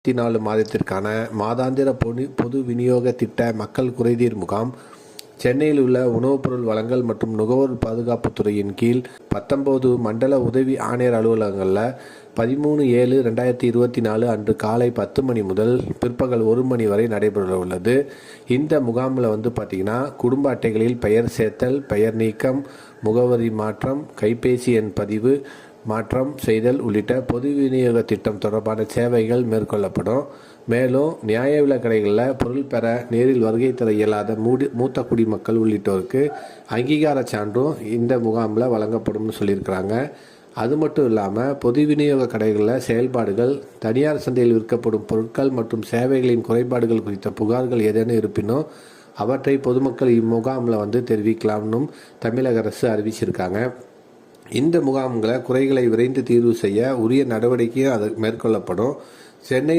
24 மாதத்திற்கான மாதாந்திர பொது விநியோக திட்ட மக்கள் குறைதீர் முகாம் சென்னையில் உள்ள உணவுப் பொருள் வழங்கல் மற்றும் நுகர்வோர் பாதுகாப்புத் துறையின் கீழ் 19 மண்டல உதவி ஆணையர் அலுவலகங்களில் 13/7/2024 அன்று காலை 10 மணி முதல் பிற்பகல் 1 மணி வரை நடைபெற உள்ளது. இந்த முகாமில் பார்த்தீங்கன்னா குடும்ப அட்டைகளில் பெயர் சேர்த்தல், பெயர் நீக்கம், முகவரி மாற்றம், கைபேசி எண் பதிவு மாற்றம் செய்தல் உள்ளிட்ட பொது விநியோக திட்டம் தொடர்பான சேவைகள் மேற்கொள்ளப்படும். மேலும் நியாய விலைக் கடைகளில் பொருள் பெற நேரில் வருகை தர இயலாத மூத்த குடிமக்கள் உள்ளிட்டோருக்கு அங்கீகார சான்றும் இந்த முகாமில் வழங்கப்படும்னு சொல்லியிருக்கிறாங்க. அது மட்டும் இல்லாமல் பொது விநியோக கடைகளில் செயல்பாடுகள், தனியார் சந்தையில் விற்கப்படும் பொருட்கள் மற்றும் சேவைகளின் குறைபாடுகள் குறித்த புகார்கள் ஏதேனும் இருப்பினும் அவற்றை பொதுமக்கள் இம்முகாமில் தெரிவிக்கலாம்னு தமிழக அரசு அறிவிச்சிருக்காங்க. இந்த முகாம்களை குறைகளை விரைந்து தீர்வு செய்ய உரிய நடவடிக்கையும் அது மேற்கொள்ளப்படும். சென்னை